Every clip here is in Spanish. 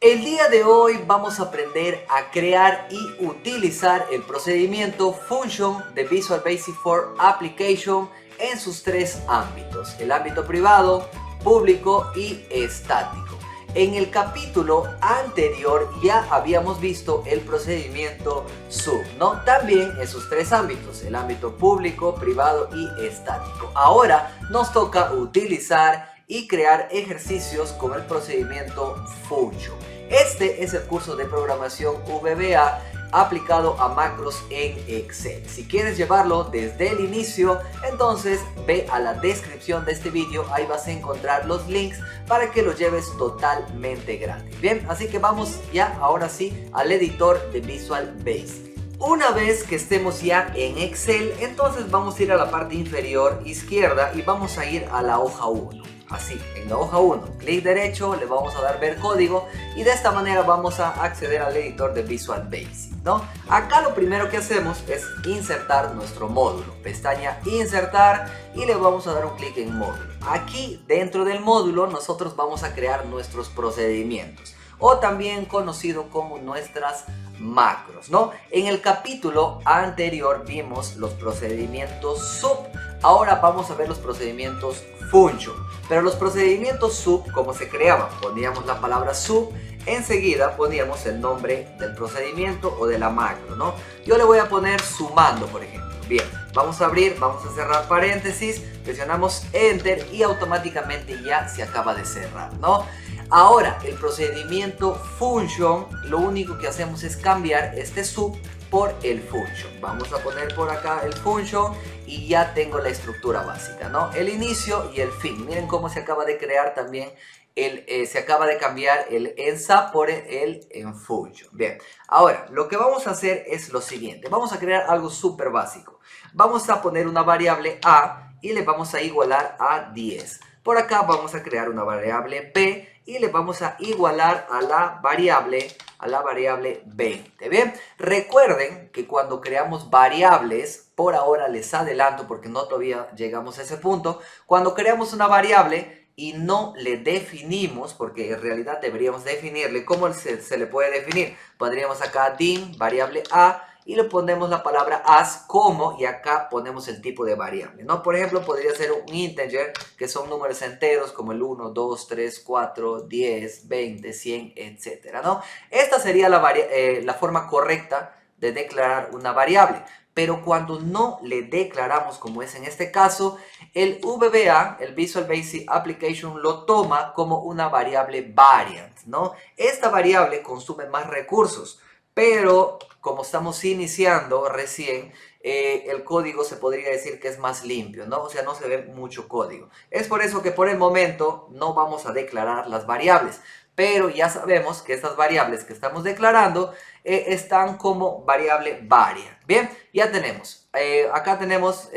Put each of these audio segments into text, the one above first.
El día de hoy vamos a aprender a crear y utilizar el procedimiento Function de Visual Basic 4 Application en sus tres ámbitos, el ámbito privado, público y estático. En el capítulo anterior ya habíamos visto el procedimiento sub, ¿no? También en sus tres ámbitos, el ámbito público, privado y estático. Ahora nos toca utilizar y crear ejercicios con el procedimiento Function. Este es el curso de programación VBA aplicado a macros en Excel. Si quieres llevarlo desde el inicio, entonces ve a la descripción de este vídeo, ahí vas a encontrar los links para que lo lleves totalmente gratis. Bien, así que vamos ya ahora sí al editor de Visual Basic. Una vez que estemos ya en Excel, entonces vamos a ir a la parte inferior izquierda y vamos a ir a la hoja 1. Así, en la hoja 1, clic derecho, le vamos a dar ver código y de esta manera vamos a acceder al editor de Visual Basic, ¿no? Acá lo primero que hacemos es insertar nuestro módulo, pestaña insertar y le vamos a dar un clic en módulo. Aquí dentro del módulo nosotros vamos a crear nuestros procedimientos o también conocido como nuestras macros, ¿no? En el capítulo anterior vimos los procedimientos sub, ahora vamos a ver los procedimientos function. Pero los procedimientos sub, ¿cómo se creaban? Poníamos la palabra sub, enseguida poníamos el nombre del procedimiento o de la macro, ¿no? Yo le voy a poner sumando, por ejemplo. Bien, vamos a abrir, vamos a cerrar paréntesis, presionamos enter y automáticamente ya se acaba de cerrar, ¿no? Ahora, el procedimiento function, lo único que hacemos es cambiar este sub por el function. Vamos a poner por acá el function y ya tengo la estructura básica, ¿no? El inicio y el fin. Miren cómo se acaba de crear también, se acaba de cambiar el en SAP por el en function. Bien, ahora lo que vamos a hacer es lo siguiente. Vamos a crear algo súper básico. Vamos a poner una variable a y le vamos a igualar a 10. Por acá vamos a crear una variable b y le vamos a igualar a la variable 20. Bien, recuerden que cuando creamos variables, por ahora les adelanto porque no todavía llegamos a ese punto, cuando creamos una variable y no le definimos, porque en realidad deberíamos definirle, ¿cómo se le puede definir? Pondríamos acá dim variable a y le ponemos la palabra as como y acá ponemos el tipo de variable, ¿no? Por ejemplo, podría ser un integer, que son números enteros como el 1, 2, 3, 4, 10, 20, 100, etcétera, ¿no? Esta sería la forma correcta de declarar una variable. Pero cuando no le declaramos, como es en este caso, el VBA, el Visual Basic Application, lo toma como una variable variant, ¿no? Esta variable consume más recursos, pero como estamos iniciando recién, el código se podría decir que es más limpio, ¿no? O sea, no se ve mucho código. Es por eso que por el momento no vamos a declarar las variables. Pero ya sabemos que estas variables que estamos declarando están como variable variant. Bien, ya tenemos. Acá tenemos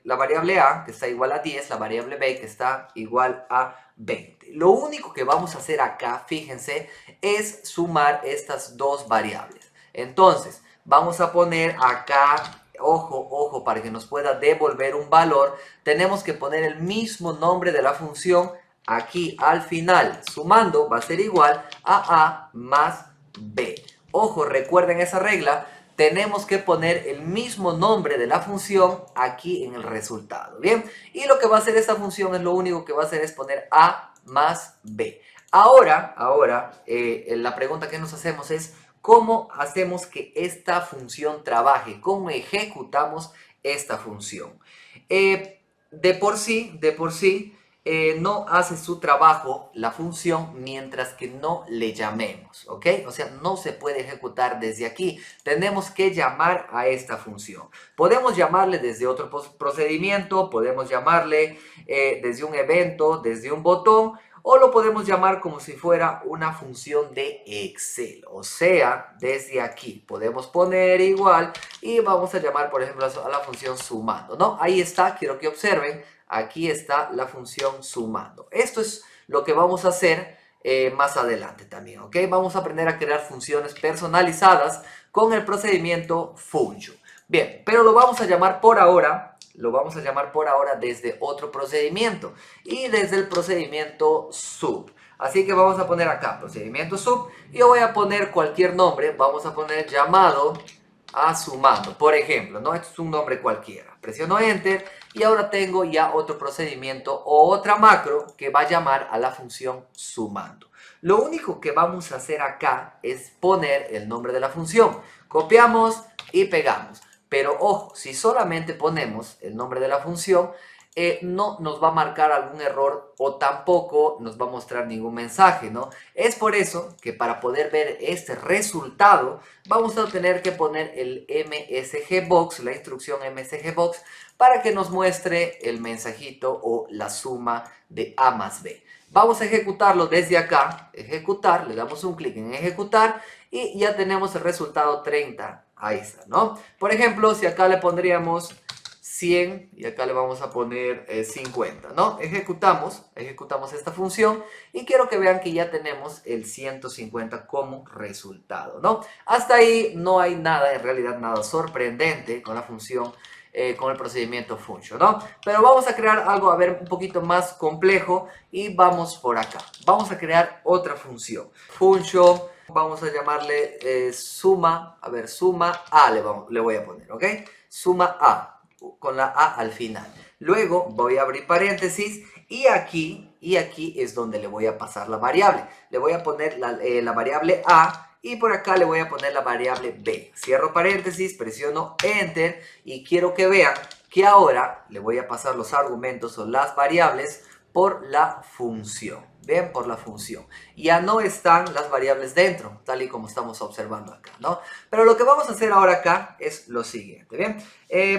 la variable a que está igual a 10, la variable b que está igual a 20. Lo único que vamos a hacer acá, fíjense, es sumar estas dos variables. Entonces, vamos a poner acá, ojo, ojo, para que nos pueda devolver un valor, tenemos que poner el mismo nombre de la función aquí al final. Sumando va a ser igual a más b. Ojo, recuerden esa regla, tenemos que poner el mismo nombre de la función aquí en el resultado, ¿bien? Y lo que va a hacer esta función es lo único que va a hacer es poner a más b. Ahora, la pregunta que nos hacemos es, ¿cómo hacemos que esta función trabaje? ¿Cómo ejecutamos esta función? De por sí, no hace su trabajo la función mientras que no le llamemos, ¿ok? O sea, no se puede ejecutar desde aquí. Tenemos que llamar a esta función. Podemos llamarle desde otro procedimiento, podemos llamarle desde un evento, desde un botón, o lo podemos llamar como si fuera una función de Excel. O sea, desde aquí podemos poner igual y vamos a llamar, por ejemplo, a la función sumando, ¿no? Ahí está, quiero que observen. Aquí está la función sumando. Esto es lo que vamos a hacer más adelante también, ¿ok? Vamos a aprender a crear funciones personalizadas con el procedimiento function. Bien, pero lo vamos a llamar por ahora desde otro procedimiento y desde el procedimiento sub. Así que vamos a poner acá procedimiento sub y yo voy a poner cualquier nombre. Vamos a poner llamado a sumando, por ejemplo, ¿no? Esto es un nombre cualquiera. Presiono enter y ahora tengo ya otro procedimiento o otra macro que va a llamar a la función sumando. Lo único que vamos a hacer acá es poner el nombre de la función. Copiamos y pegamos. Pero ojo, si solamente ponemos el nombre de la función, no nos va a marcar algún error o tampoco nos va a mostrar ningún mensaje, ¿no? Es por eso que para poder ver este resultado vamos a tener que poner el MSGBox, la instrucción MSGBox, para que nos muestre el mensajito o la suma de A más B. Vamos a ejecutarlo desde acá, ejecutar, le damos un clic en ejecutar y ya tenemos el resultado 30, ahí está, ¿no? Por ejemplo, si acá le pondríamos 100 y acá le vamos a poner 50, ¿no? Ejecutamos esta función y quiero que vean que ya tenemos el 150 como resultado, ¿no? Hasta ahí no hay nada, en realidad nada sorprendente con la función, con el procedimiento function, ¿no? Pero vamos a crear algo, a ver, un poquito más complejo y vamos por acá. Vamos a crear otra función. Function, vamos a llamarle suma, a ver, suma A le voy a poner, ¿ok? Suma A, con la A al final. Luego voy a abrir paréntesis y aquí es donde le voy a pasar la variable. Le voy a poner la variable A y por acá le voy a poner la variable B. Cierro paréntesis, presiono Enter y quiero que vean que ahora le voy a pasar los argumentos o las variables por la función. Ven, por la función. Ya no están las variables dentro, tal y como estamos observando acá, ¿no? Pero lo que vamos a hacer ahora acá es lo siguiente, ¿bien?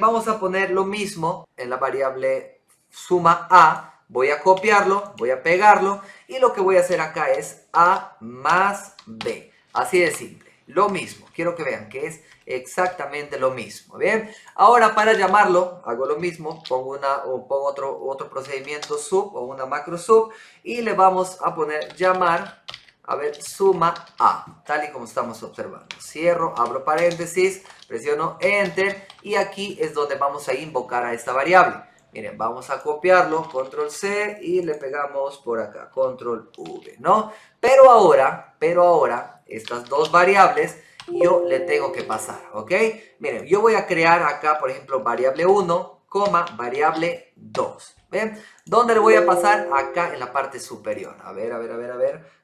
Vamos a poner lo mismo en la variable suma A. Voy a copiarlo, voy a pegarlo y lo que voy a hacer acá es A más B. Así de simple. Lo mismo. Quiero que vean que es exactamente lo mismo. Bien. Ahora para llamarlo hago lo mismo. Pongo otro procedimiento sub o una macro sub y le vamos a poner llamar. A ver, suma A, tal y como estamos observando. Cierro, abro paréntesis, presiono Enter y aquí es donde vamos a invocar a esta variable. Miren, vamos a copiarlo, control C y le pegamos por acá, control V, ¿no? Pero ahora, estas dos variables yo le tengo que pasar, ¿ok? Miren, yo voy a crear acá, por ejemplo, variable 1, variable 2. ¿Ven? ¿Dónde le voy a pasar? Acá en la parte superior. A ver.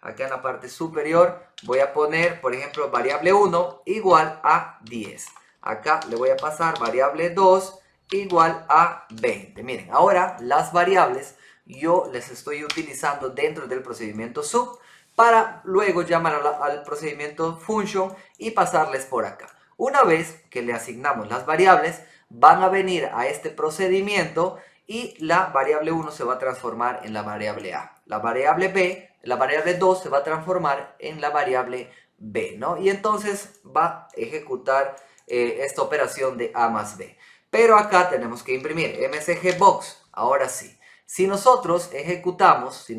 Acá en la parte superior voy a poner, por ejemplo, variable 1 igual a 10. Acá le voy a pasar variable 2 igual a 20. Miren, ahora las variables yo les estoy utilizando dentro del procedimiento sub para luego llamar al procedimiento function y pasarles por acá. Una vez que le asignamos las variables, van a venir a este procedimiento y la variable 1 se va a transformar en la variable A. La variable B, la variable 2 se va a transformar en la variable B, ¿no? Y entonces va a ejecutar esta operación de A más B. Pero acá tenemos que imprimir MSGBox. Ahora sí. Si nosotros ejecutamos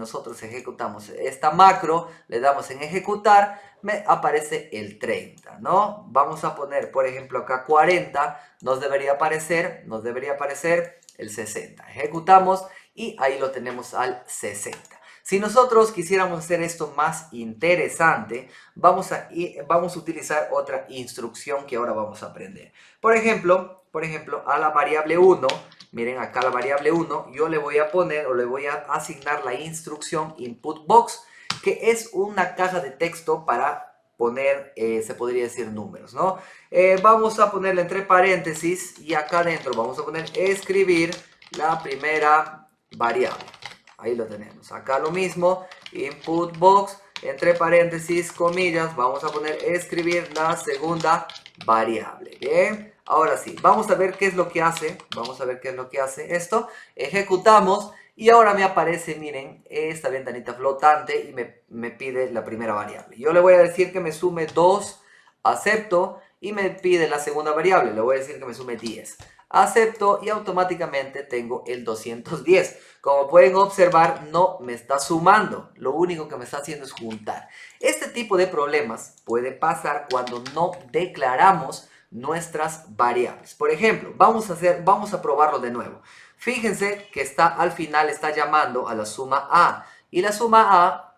esta macro, le damos en ejecutar, me aparece el 30, ¿no? Vamos a poner, por ejemplo, acá 40, nos debería aparecer el 60. Ejecutamos y ahí lo tenemos al 60. Si nosotros quisiéramos hacer esto más interesante, vamos a utilizar otra instrucción que ahora vamos a aprender. Por ejemplo, a la variable 1, miren acá la variable 1, yo le voy a poner o le voy a asignar la instrucción input box, que es una caja de texto para poner, se podría decir, números, ¿no? Vamos a ponerle entre paréntesis y acá adentro vamos a poner escribir la primera variable. Ahí lo tenemos. Acá lo mismo, input box, entre paréntesis, comillas, vamos a poner escribir la segunda variable. Bien, ahora sí, vamos a ver qué es lo que hace. Esto. Ejecutamos y ahora me aparece, miren, esta ventanita flotante y me pide la primera variable. Yo le voy a decir que me sume 2, acepto y me pide la segunda variable. Le voy a decir que me sume 10. Acepto y automáticamente tengo el 210. Como pueden observar, no me está sumando. Lo único que me está haciendo es juntar. Este tipo de problemas puede pasar cuando no declaramos nuestras variables. Por ejemplo, vamos a probarlo de nuevo. Fíjense que al final está llamando a la suma A. Y la suma A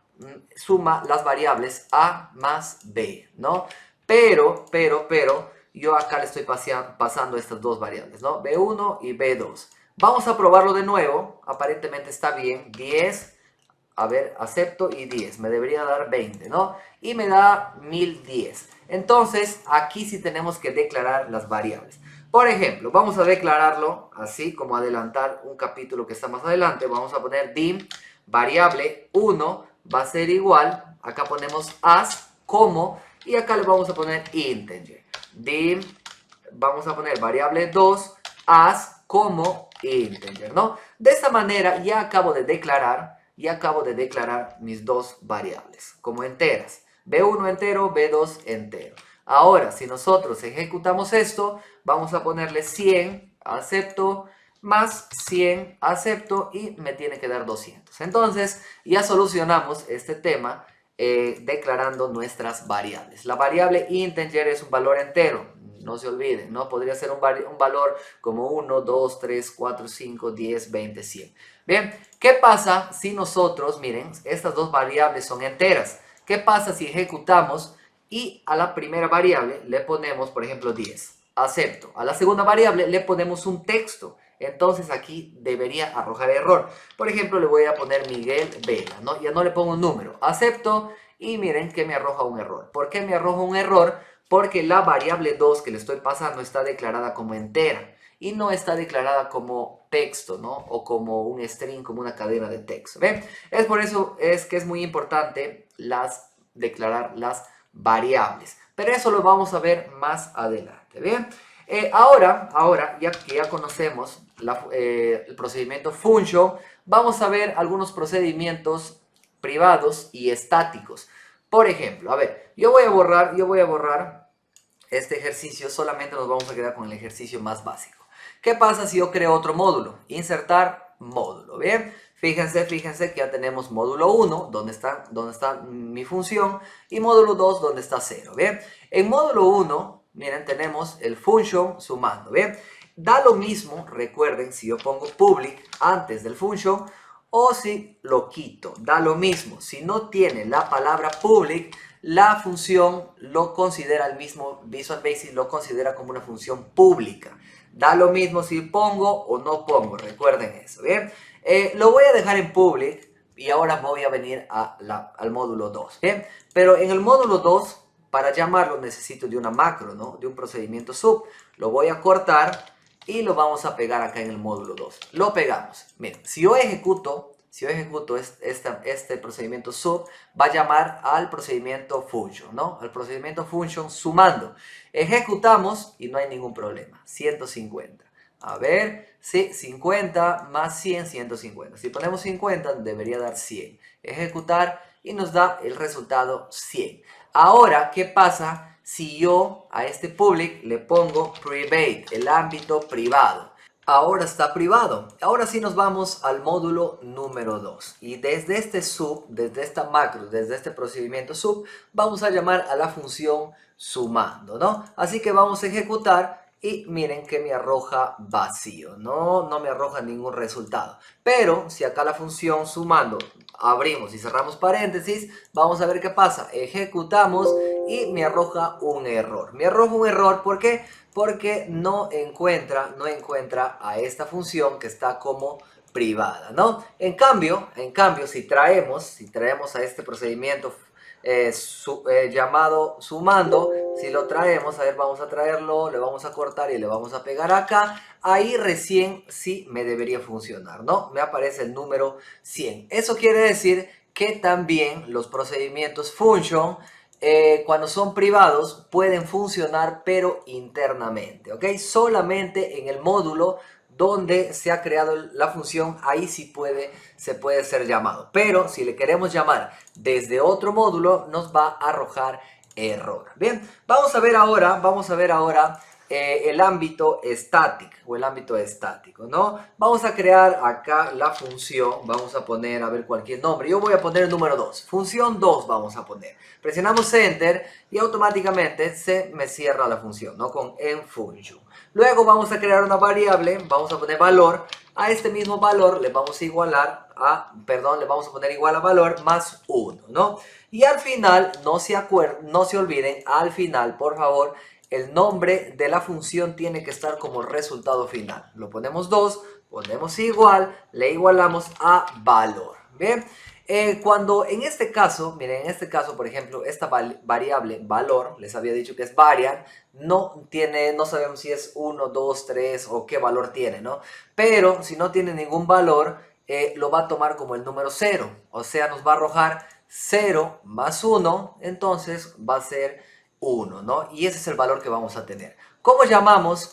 suma las variables a más b, ¿no? Pero, yo acá le estoy pasando estas dos variables, ¿no? B1 y B2. Vamos a probarlo de nuevo. Aparentemente está bien. 10, a ver, acepto y 10. Me debería dar 20, ¿no? Y me da 1010. Entonces, aquí sí tenemos que declarar las variables. Por ejemplo, vamos a declararlo así como adelantar un capítulo que está más adelante. Vamos a poner dim variable 1 va a ser igual. Acá ponemos as como y acá le vamos a poner integer. Dim, vamos a poner variable 2 as como integer, ¿no? De esta manera ya acabo de declarar mis dos variables como enteras. B1 entero, B2 entero. Ahora, si nosotros ejecutamos esto, vamos a ponerle 100, acepto, más 100, acepto y me tiene que dar 200. Entonces, ya solucionamos este tema declarando nuestras variables. La variable integer es un valor entero, no se olviden, ¿no? Podría ser un valor como 1, 2, 3, 4, 5, 10, 20, 100. Bien, ¿qué pasa si nosotros, miren, estas dos variables son enteras? ¿Qué pasa si ejecutamos y a la primera variable le ponemos, por ejemplo, 10? Acepto. A la segunda variable le ponemos un texto. Entonces aquí debería arrojar error. Por ejemplo, le voy a poner Miguel Vela, ¿no? Ya no le pongo un número. Acepto y miren que me arroja un error. ¿Por qué me arroja un error? Porque la variable 2 que le estoy pasando está declarada como entera y no está declarada como texto, ¿no? O como un string, como una cadena de texto. ¿Ven? Es por eso que es muy importante declarar las variables. Pero eso lo vamos a ver más adelante. ¿Bien? Ahora, ya que ya conocemos el procedimiento function, vamos a ver algunos procedimientos privados y estáticos. Por ejemplo, a ver, yo voy a borrar este ejercicio, solamente nos vamos a quedar con el ejercicio más básico. ¿Qué pasa si yo creo otro módulo? Insertar módulo, ¿bien? Fíjense que ya tenemos módulo 1, donde está mi función, y módulo 2, donde está 0, ¿bien? En módulo 1, miren, tenemos el function sumando, ¿bien? Da lo mismo, recuerden, si yo pongo public antes del function o si lo quito, da lo mismo. Si no tiene la palabra public, la función lo considera el mismo, Visual Basic lo considera como una función pública. Da lo mismo si pongo o no pongo, recuerden eso, ¿bien? Lo voy a dejar en public y ahora voy a venir al módulo 2, ¿bien? Pero en el módulo 2, para llamarlo necesito de una macro, ¿no? De un procedimiento sub. Lo voy a cortar y lo vamos a pegar acá en el módulo 2. Lo pegamos. Miren, si yo ejecuto este procedimiento sub, va a llamar al procedimiento function, ¿no? Al procedimiento function sumando. Ejecutamos y no hay ningún problema. 150. A ver, sí, 50 más 100, 150. Si ponemos 50, debería dar 100. Ejecutar y nos da el resultado 100. Ahora, ¿qué pasa si yo a este public le pongo private, el ámbito privado? Ahora está privado. Ahora sí nos vamos al módulo número 2. Y desde este sub, desde esta macro, desde este procedimiento sub, vamos a llamar a la función sumando, ¿no? Así que vamos a ejecutar y miren que me arroja vacío, no me arroja ningún resultado. Pero si acá la función sumando abrimos y cerramos paréntesis, vamos a ver qué pasa. Ejecutamos y me arroja un error. Me arroja un error, ¿por qué? Porque no encuentra a esta función que está como privada, ¿no? En cambio, si traemos a este procedimiento llamado sumando, si lo traemos, a ver, vamos a traerlo, le vamos a cortar y le vamos a pegar acá, ahí recién sí me debería funcionar, ¿no? Me aparece el número 100. Eso quiere decir que también los procedimientos function, cuando son privados, pueden funcionar pero internamente, ¿ok? Solamente en el módulo donde se ha creado la función, ahí sí se puede ser llamado. Pero si le queremos llamar desde otro módulo, nos va a arrojar error. Bien, vamos a ver ahora el ámbito estático, ¿no? Vamos a crear acá la función, vamos a poner, a ver, cualquier nombre. Yo voy a poner el número 2, función 2 vamos a poner. Presionamos Enter y automáticamente se me cierra la función, ¿no? Con enfunction. Luego vamos a crear una variable, vamos a poner valor. A este mismo valor le vamos a igualar le vamos a poner igual a valor más 1, ¿no? Y al final, no se olviden, al final, por favor, el nombre de la función tiene que estar como resultado final. Lo ponemos 2, ponemos igual, le igualamos a valor. Bien, cuando en este caso, miren, en este caso, por ejemplo, esta variable valor, les había dicho que es variant, no sabemos si es 1, 2, 3 o qué valor tiene, ¿no? Pero si no tiene ningún valor, lo va a tomar como el número 0. O sea, nos va a arrojar 0 más 1, entonces va a ser 1, ¿no? Y ese es el valor que vamos a tener. ¿Cómo llamamos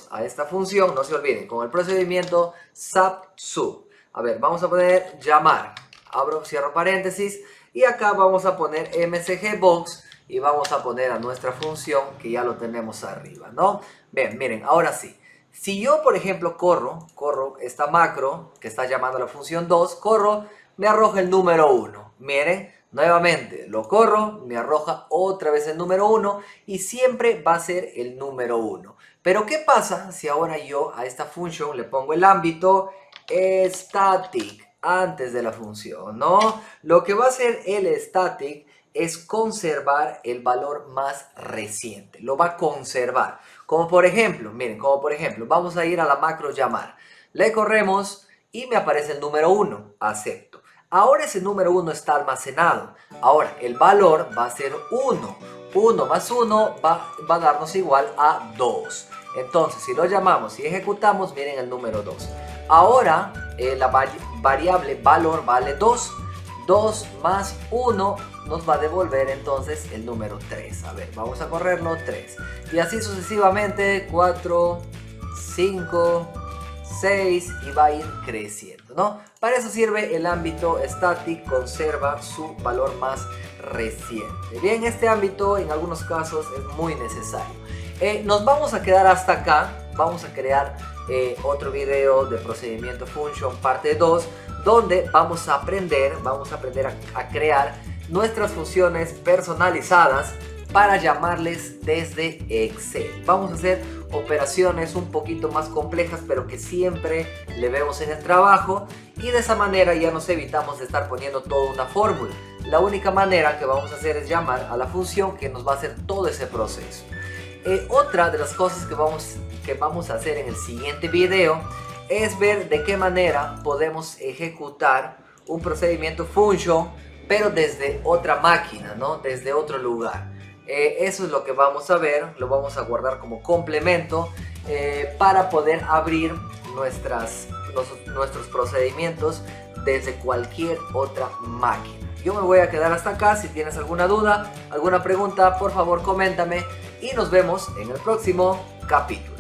a esta función? No se olviden, con el procedimiento subsub. A ver, vamos a poner llamar. Abro, cierro paréntesis. Y acá vamos a poner msgbox y vamos a poner a nuestra función que ya lo tenemos arriba, ¿no? Bien, miren, ahora sí. Si yo, por ejemplo, corro esta macro que está llamando a la función 2, me arroja el número 1. Miren, nuevamente lo corro, me arroja otra vez el número 1 y siempre va a ser el número 1. Pero ¿qué pasa si ahora yo a esta función le pongo el ámbito static antes de la función, ¿no? Lo que va a hacer el static es conservar el valor más reciente, lo va a conservar. Como por ejemplo, miren, vamos a ir a la macro llamar. Le corremos y me aparece el número 1, acepto. Ahora ese número 1 está almacenado. Ahora el valor va a ser 1. 1 más 1 va a darnos igual a 2. Entonces si lo llamamos y ejecutamos, miren el número 2. Ahora la variable valor vale 2. 2 más 1 nos va a devolver entonces el número 3. A ver, vamos a correrlo, 3. Y así sucesivamente, 4, 5, 6 y va a ir creciendo, ¿no? Para eso sirve el ámbito static, conserva su valor más reciente. Bien, este ámbito en algunos casos es muy necesario. Nos vamos a quedar hasta acá. Vamos a crear otro video de procedimiento function parte 2, donde vamos a aprender a crear nuestras funciones personalizadas para llamarles desde Excel. Vamos a hacer operaciones un poquito más complejas, pero que siempre le vemos en el trabajo, y de esa manera ya nos evitamos de estar poniendo toda una fórmula. La única manera que vamos a hacer es llamar a la función que nos va a hacer todo ese proceso. Otra de las cosas que vamos a hacer en el siguiente video es ver de qué manera podemos ejecutar un procedimiento function, pero desde otra máquina, ¿no? Desde otro lugar. Eso es lo que vamos a ver, lo vamos a guardar como complemento para poder abrir nuestros procedimientos desde cualquier otra máquina. Yo me voy a quedar hasta acá. Si tienes alguna duda, alguna pregunta, por favor coméntame y nos vemos en el próximo capítulo.